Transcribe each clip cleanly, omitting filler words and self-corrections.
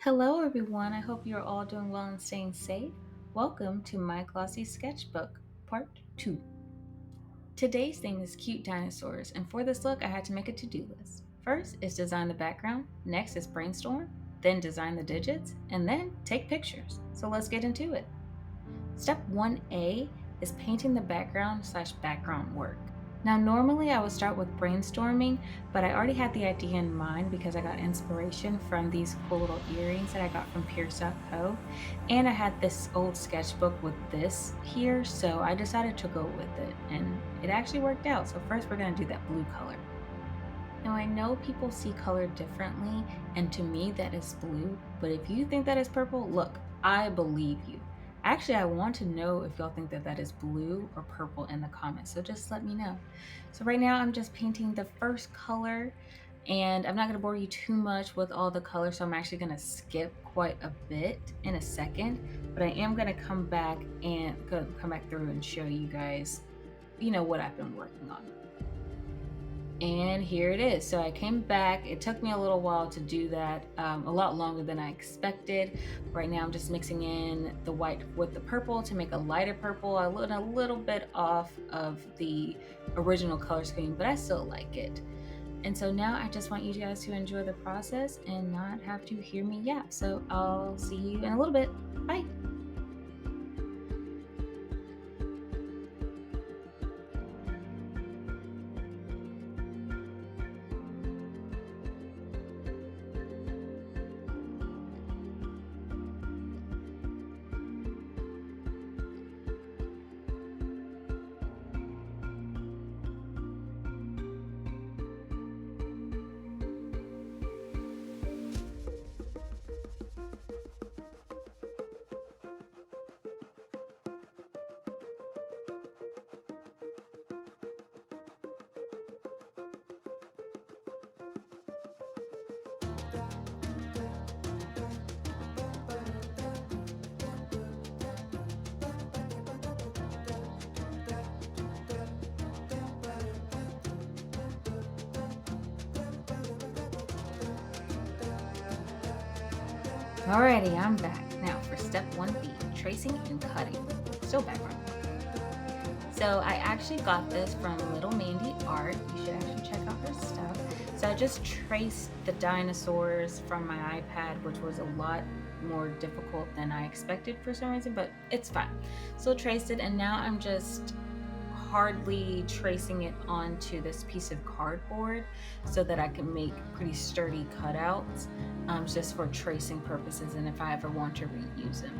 Hello, everyone. I hope you're all doing well and staying safe. Welcome to my Glossy Sketchbook, Part 2. Today's theme is cute dinosaurs, and for this look, I had to make a to do list. First is design the background, next is brainstorm, then design the digits, and then take pictures. So let's get into it. Step 1A is painting the background/background work. Now, normally I would start with brainstorming, but I already had the idea in mind because I got inspiration from these cool little earrings that I got from Pierce.co. And I had this old sketchbook with this here, so I decided to go with it. And it actually worked out. So, first, we're going to do that blue color. Now, I know people see color differently, and to me, that is blue. But if you think that is purple, look, I believe you. Actually, I want to know if y'all think that that is blue or purple in the comments, so just let me know. So right now, I'm just painting the first color, and I'm not going to bore you too much with all the colors, so I'm actually going to skip quite a bit in a second, but I am going to come back through and show you guys, what I've been working on. And here it is. So I came back. It took me a little while to do that, a lot longer than I expected. Right now I'm just mixing in the white with the purple to make a lighter purple. I went a little bit off of the original color scheme, but I still like it. And so now I just want you guys to enjoy the process and not have to hear me yap. So I'll see you in a little bit. Bye. Alrighty, I'm back. Now for step 1B, tracing and cutting. Still background. So I actually got this from Little Mandy Art. You should actually check out her stuff. So I just traced the dinosaurs from my iPad, which was a lot more difficult than I expected for some reason, but it's fine. So traced it, and now I'm just hardly tracing it onto this piece of cardboard so that I can make pretty sturdy cutouts, just for tracing purposes and if I ever want to reuse them.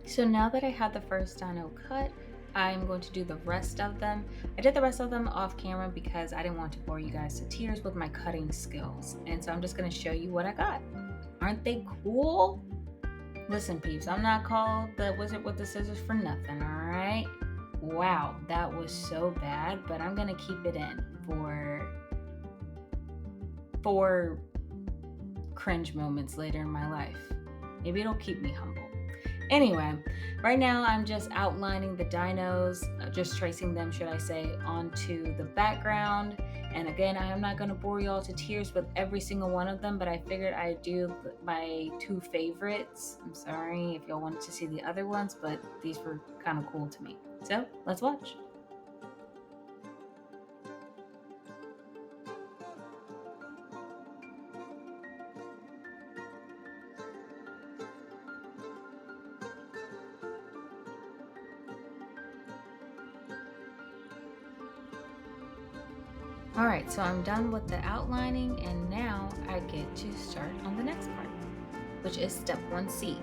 So now that I have the first dino cut, I'm going to do the rest of them. I did the rest of them off camera because I didn't want to bore you guys to tears with my cutting skills. And so I'm just going to show you what I got. Aren't they cool? Listen, peeps, I'm not called the wizard with the scissors for nothing, all right? Wow, that was so bad, but I'm going to keep it in for cringe moments later in my life. Maybe it'll keep me humble. Anyway, right now I'm just outlining the dinos, just tracing them, should I say, onto the background. And again, I am not going to bore you all to tears with every single one of them, but I figured I'd do my two favorites. I'm sorry if y'all wanted to see the other ones, but these were kind of cool to me. So let's watch. Alright, so I'm done with the outlining and now I get to start on the next part, which is step 1C.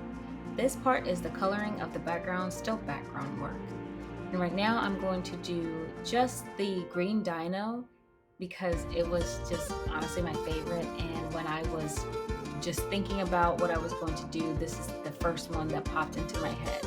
This part is the coloring of the background, still background work. And right now I'm going to do just the green dino because it was just honestly my favorite, and when I was just thinking about what I was going to do, this is the first one that popped into my head.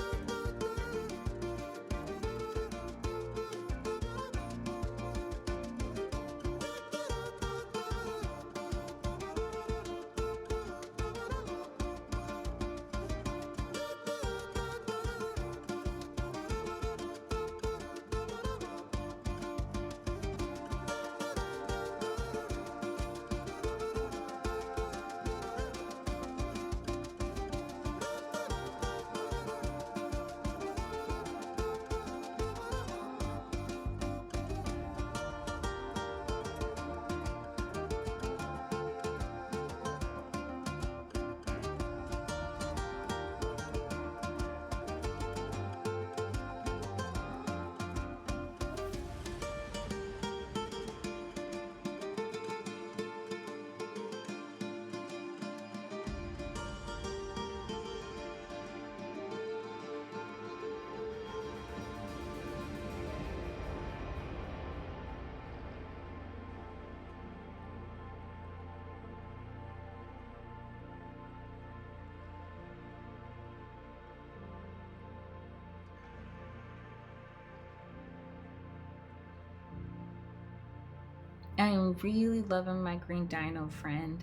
I am really loving my green dino friend,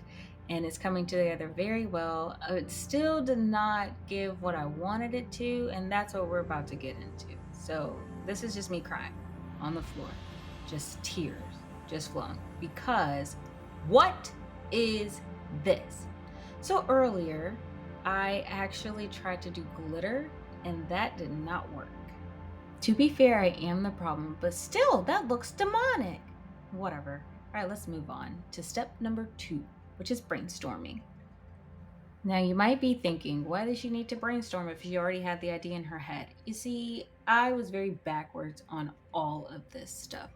and it's coming together very well. It still did not give what I wanted it to, and that's what we're about to get into. So this is just me crying on the floor, just tears just flowing, because what is this? So earlier I actually tried to do glitter and that did not work. To be fair, I am the problem, but still, that looks demonic. Whatever. All right, let's move on to step number 2, which is brainstorming. Now, you might be thinking, why does she need to brainstorm if she already had the idea in her head? You see, I was very backwards on all of this stuff.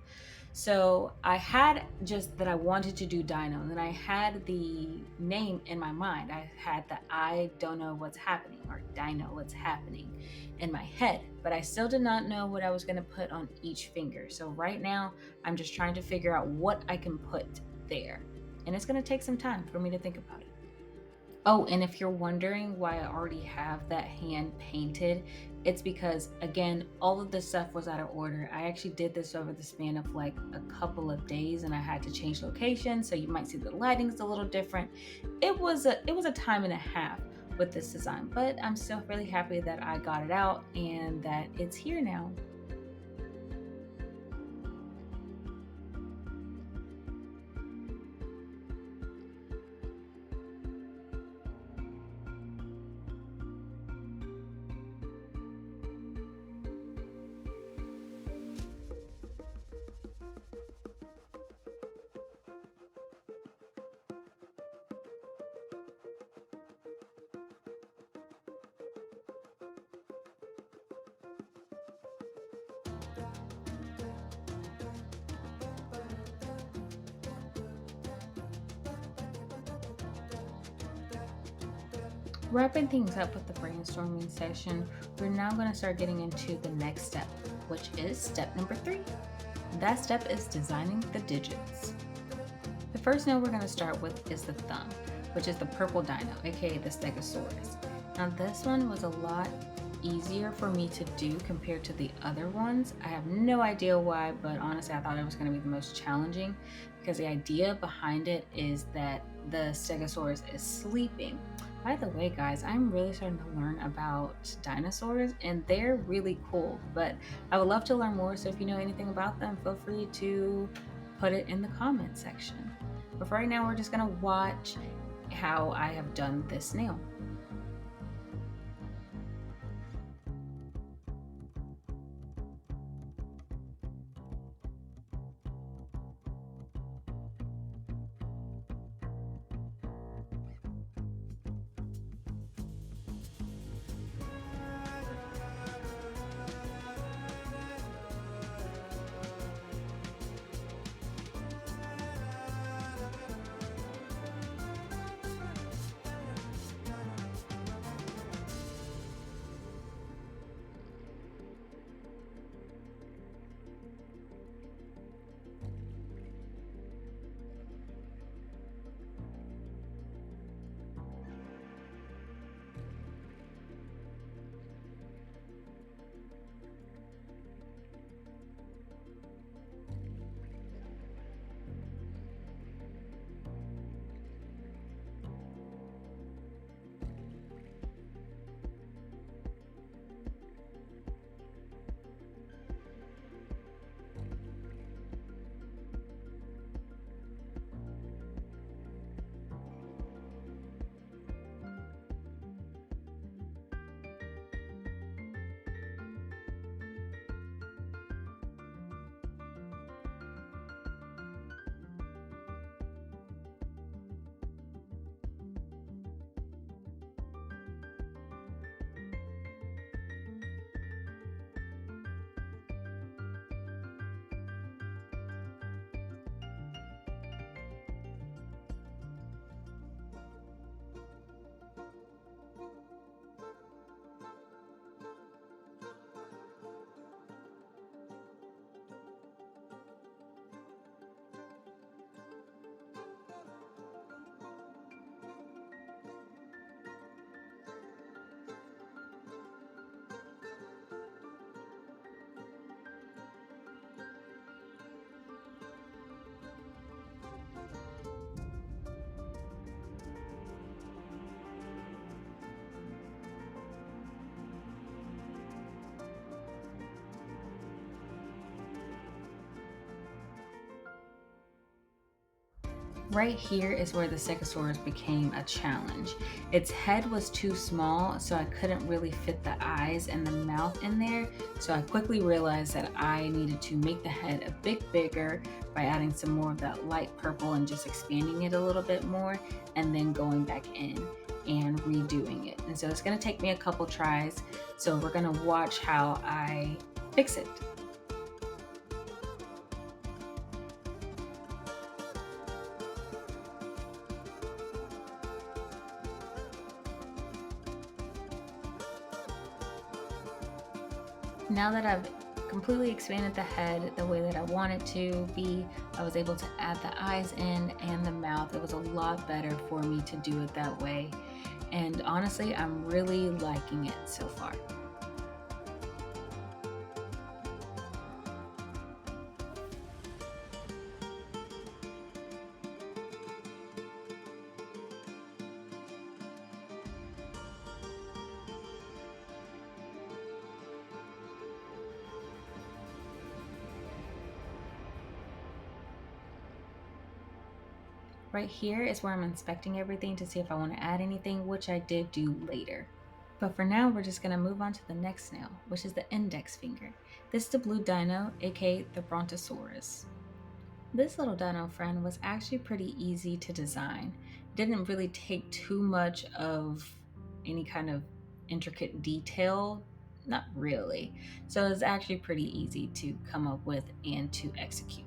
So I had just that I wanted to do dino, and then I had the name in my mind. I had the I don't know what's happening, or dino what's happening in my head, but I still did not know what I was going to put on each finger. So right now I'm just trying to figure out what I can put there, and it's going to take some time for me to think about it. Oh, and if you're wondering why I already have that hand painted, it's because, again, all of this stuff was out of order. I actually did this over the span of like a couple of days, and I had to change location, so you might see the lighting's a little different. It was a time and a half with this design, but I'm still really happy that I got it out and that it's here now. Wrapping things up with the brainstorming session, we're now going to start getting into the next step, which is step number 3. That step is designing the digits. The first note we're going to start with is the thumb, which is the purple dino, aka the Stegosaurus. Now this one was a lot easier for me to do compared to the other ones. I have no idea why, but honestly I thought it was going to be the most challenging because the idea behind it is that the Stegosaurus is sleeping. By the way, guys, I'm really starting to learn about dinosaurs and they're really cool, but I would love to learn more, so if you know anything about them, feel free to put it in the comment section. But for right now, we're just gonna watch how I have done this nail. Right here is where the Stegosaurus became a challenge. Its head was too small, so I couldn't really fit the eyes and the mouth in there, so I quickly realized that I needed to make the head a bit bigger by adding some more of that light purple and just expanding it a little bit more, and then going back in and redoing it. And so it's going to take me a couple tries, so we're going to watch how I fix it. Now that I've completely expanded the head the way that I want it to be, I was able to add the eyes in and the mouth. It was a lot better for me to do it that way. And honestly, I'm really liking it so far. Right here is where I'm inspecting everything to see if I want to add anything, which I did do later. But for now, we're just going to move on to the next snail, which is the index finger. This is the blue dino, aka the Brontosaurus. This little dino friend was actually pretty easy to design. It didn't really take too much of any kind of intricate detail, not really. So it's actually pretty easy to come up with and to execute.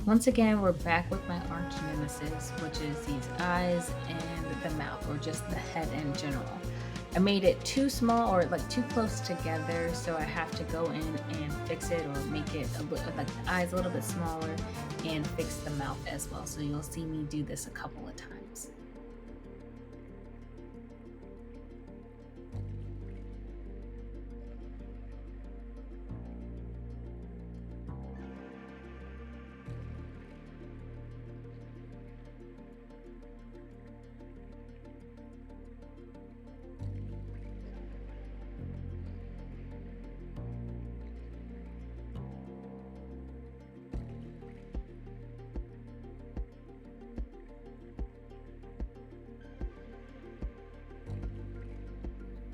Once again, we're back with my arch nemesis, which is these eyes and the mouth, or just the head in general. I made it too small or like too close together, so I have to go in and fix it or make it like the eyes a little bit smaller and fix the mouth as well. So you'll see me do this a couple of times.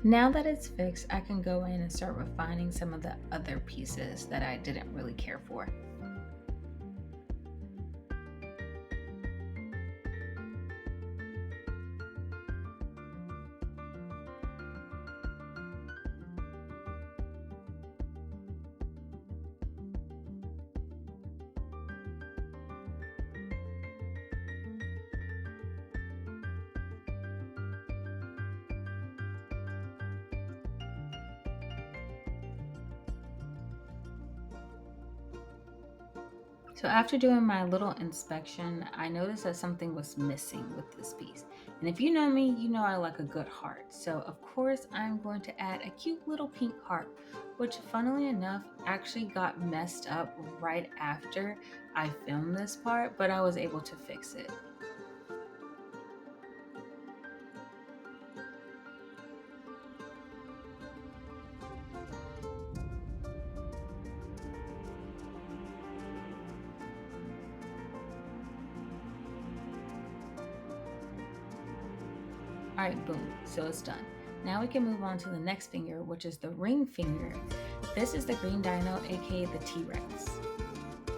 Now that it's fixed, I can go in and start refining some of the other pieces that I didn't really care for. So after doing my little inspection, I noticed that something was missing with this piece. And if you know me, you know I like a good heart. So of course I'm going to add a cute little pink heart, which funnily enough actually got messed up right after I filmed this part, but I was able to fix it. All right, boom, so it's done. Now we can move on to the next finger, which is the ring finger. This is the green dino, aka the T-Rex.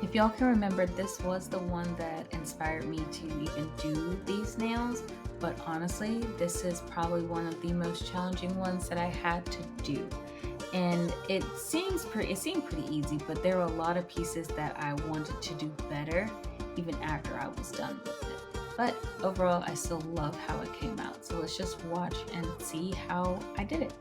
If y'all can remember, this was the one that inspired me to even do these nails, but honestly, this is probably one of the most challenging ones that I had to do. And it seemed pretty easy, but there were a lot of pieces that I wanted to do better even after I was done with it. But overall, I still love how it came out. So let's just watch and see how I did it.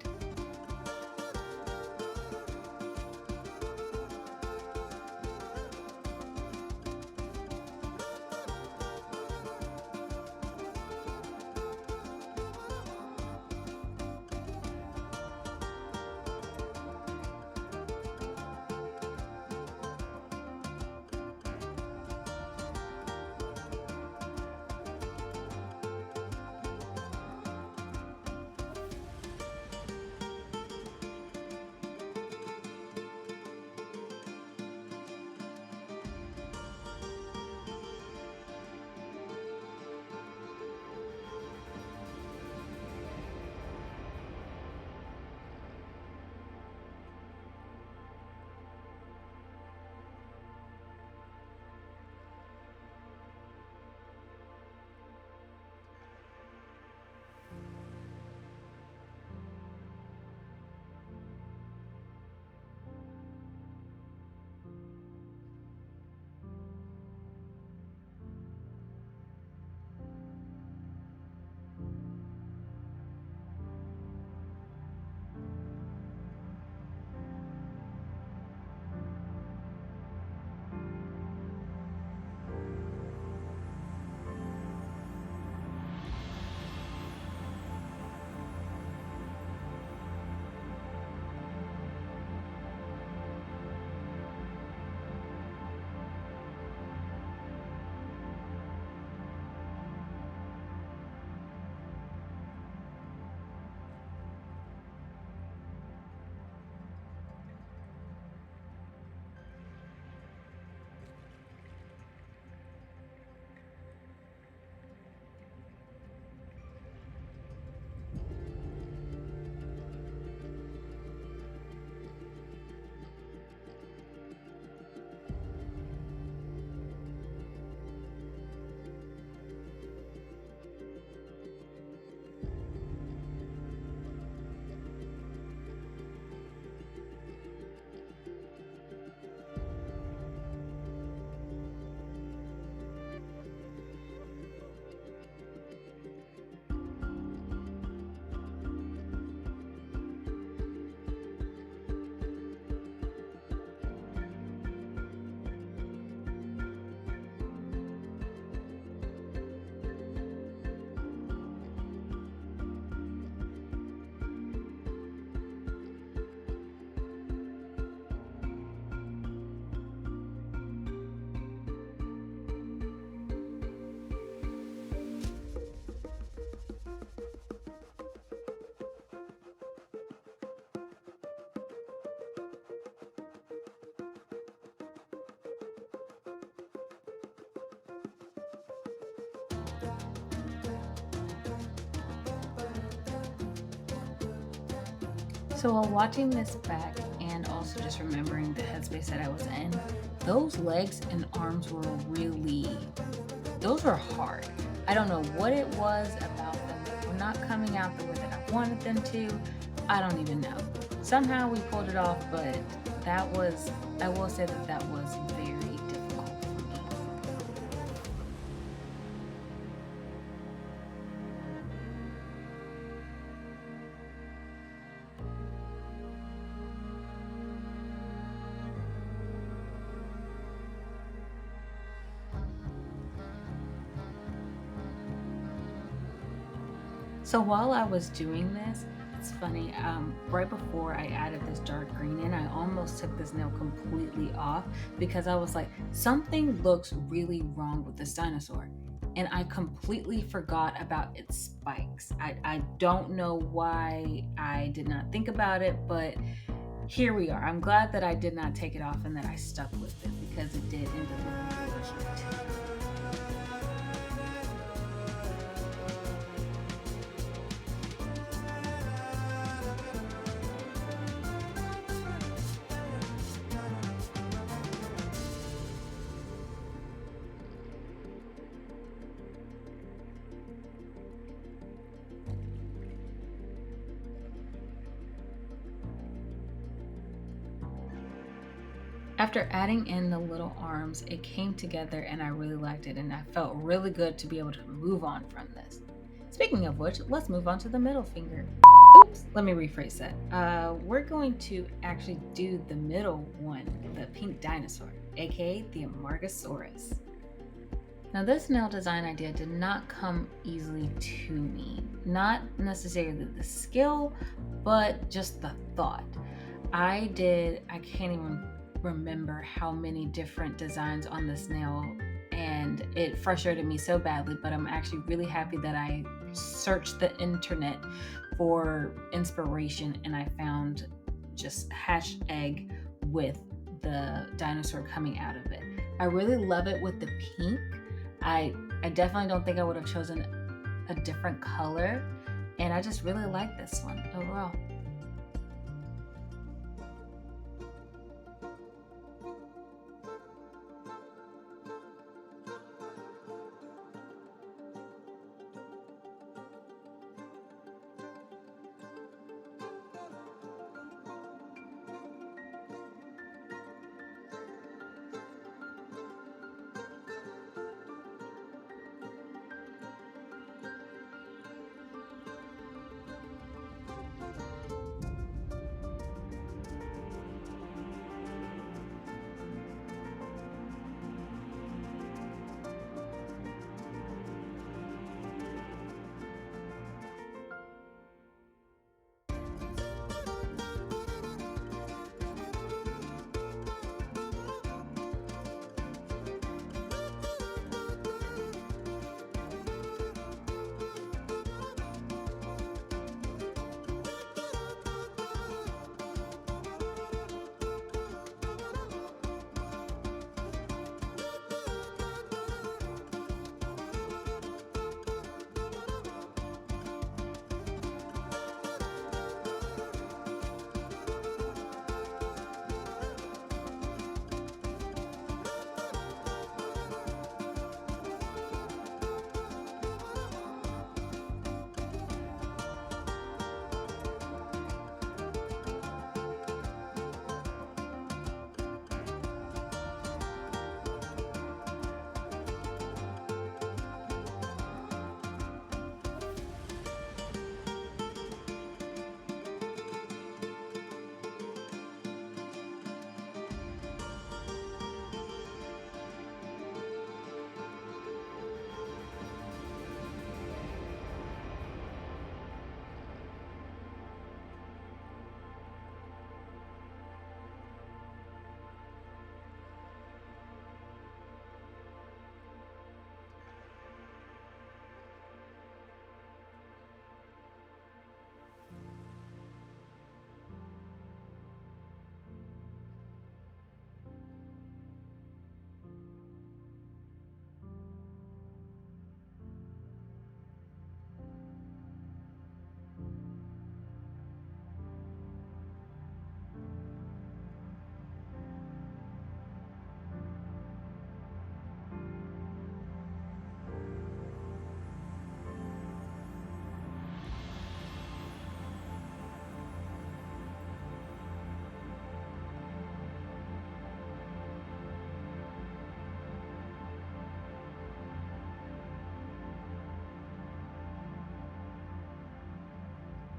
So while watching this back and also just remembering the headspace that I was in, those legs and arms were those were hard. I don't know what it was about them that were not coming out the way that I wanted them to. I don't even know. Somehow we pulled it off, but I will say that was very difficult for me. So while I was doing this, it's funny, right before I added this dark green in, I almost took this nail completely off because I was like, something looks really wrong with this dinosaur. And I completely forgot about its spikes. I don't know why I did not think about it, but here we are. I'm glad that I did not take it off and that I stuck with it because it did end up looking really cute. After adding in the little arms, it came together and I really liked it, and I felt really good to be able to move on from this. Speaking of which, let's move on to the middle finger. Oops, let me rephrase that. We're going to actually do the middle one, the pink dinosaur, aka the Amargasaurus. Now this nail design idea did not come easily to me. Not necessarily the skill, but just the thought. I can't even remember how many different designs on this nail, and it frustrated me so badly, but I'm actually really happy that I searched the internet for inspiration and I found just hatched egg with the dinosaur coming out of it. I really love it with the pink. I definitely don't think I would have chosen a different color, and I just really like this one overall.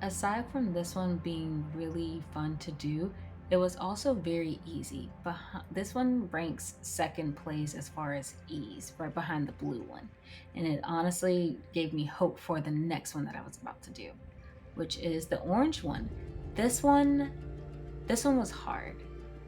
aside from this one being really fun to do, it was also very easy. This one ranks second place as far as ease, right behind the blue one. And it honestly gave me hope for the next one that I was about to do, which is the orange one. This one was hard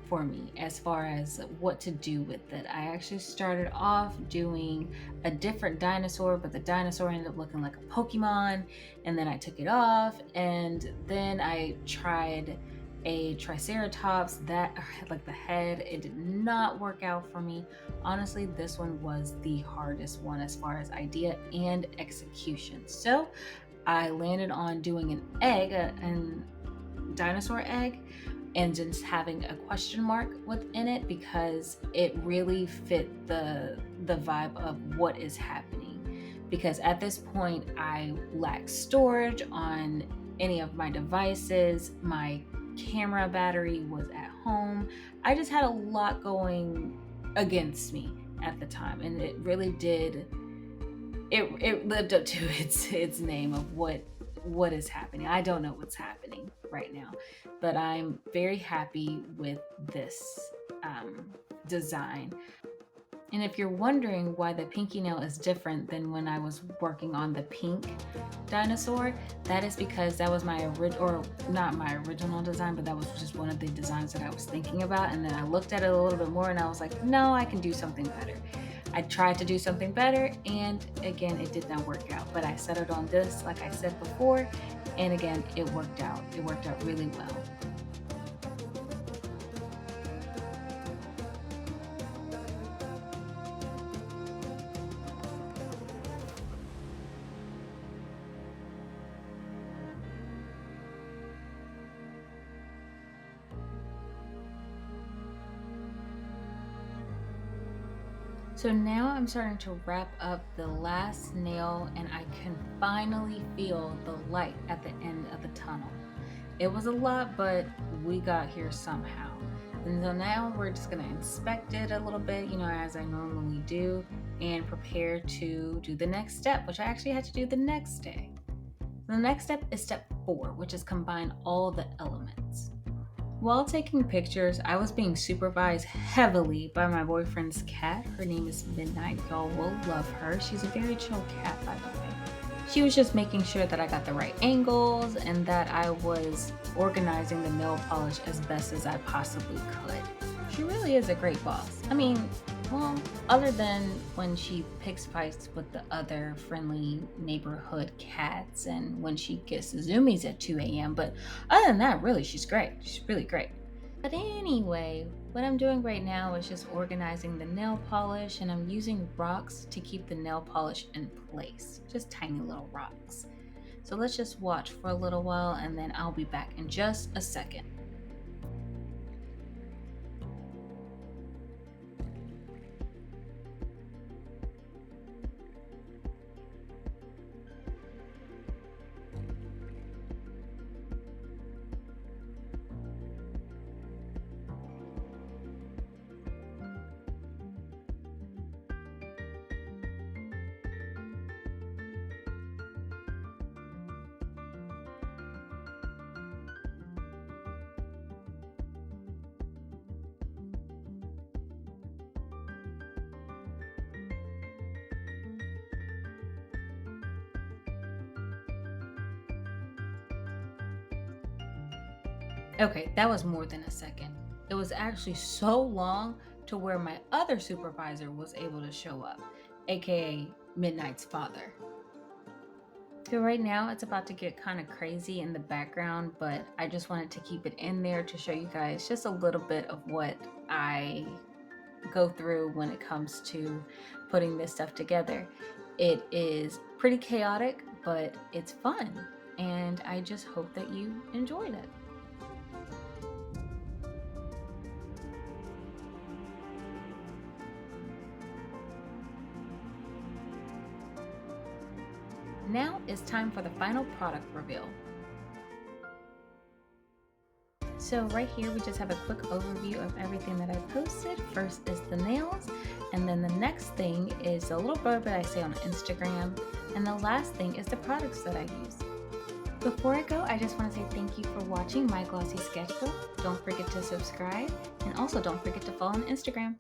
for me as far as what to do with it. I actually started off doing a different dinosaur, but the dinosaur ended up looking like a Pokemon, and then I took it off, and then I tried a Triceratops that had like the head. It did not work out for me. Honestly, this one was the hardest one as far as idea and execution. So I landed on doing an egg, a dinosaur egg, and just having a question mark within it because it really fit the vibe of what is happening. Because at this point, I lacked storage on any of my devices. My camera battery was at home. I just had a lot going against me at the time, and it really did. It lived up to its name of what is happening. I don't know what's happening right now, but I'm very happy with this design. And if you're wondering why the pinky nail is different than when I was working on the pink dinosaur, that is because that was my not my original design, but that was just one of the designs that I was thinking about. And then I looked at it a little bit more and I was like, no, I can do something better. I tried to do something better, and again, it did not work out, but I settled on this, like I said before, and again, it worked out. It worked out really well. So now I'm starting to wrap up the last nail, and I can finally feel the light at the end of the tunnel. It was a lot, but we got here somehow. And so now we're just gonna inspect it a little bit, as I normally do, and prepare to do the next step, which I actually had to do the next day. The next step is step 4, which is combine all the elements. While taking pictures, I was being supervised heavily by my boyfriend's cat. Her name is Midnight. Y'all will love her. She's a very chill cat, by the way. She was just making sure that I got the right angles and that I was organizing the nail polish as best as I possibly could. She really is a great boss. Other than when she picks fights with the other friendly neighborhood cats and when she gets zoomies at 2 a.m. But other than that, really, she's great. She's really great. But anyway, what I'm doing right now is just organizing the nail polish, and I'm using rocks to keep the nail polish in place. Just tiny little rocks. So let's just watch for a little while, and then I'll be back in just a second. Okay, that was more than a second. It was actually so long to where my other supervisor was able to show up, aka Midnight's father. So right now it's about to get kind of crazy in the background, but I just wanted to keep it in there to show you guys just a little bit of what I go through when it comes to putting this stuff together. It is pretty chaotic, but it's fun, and I just hope that you enjoyed it. Now it's time for the final product reveal. So right here we just have a quick overview of everything that I posted. First is the nails, and then the next thing is a little blurb that I say on Instagram, and the last thing is the products that I use. Before I go, I just want to say thank you for watching my Glossy Sketchbook. Don't forget to subscribe, and also don't forget to follow on Instagram.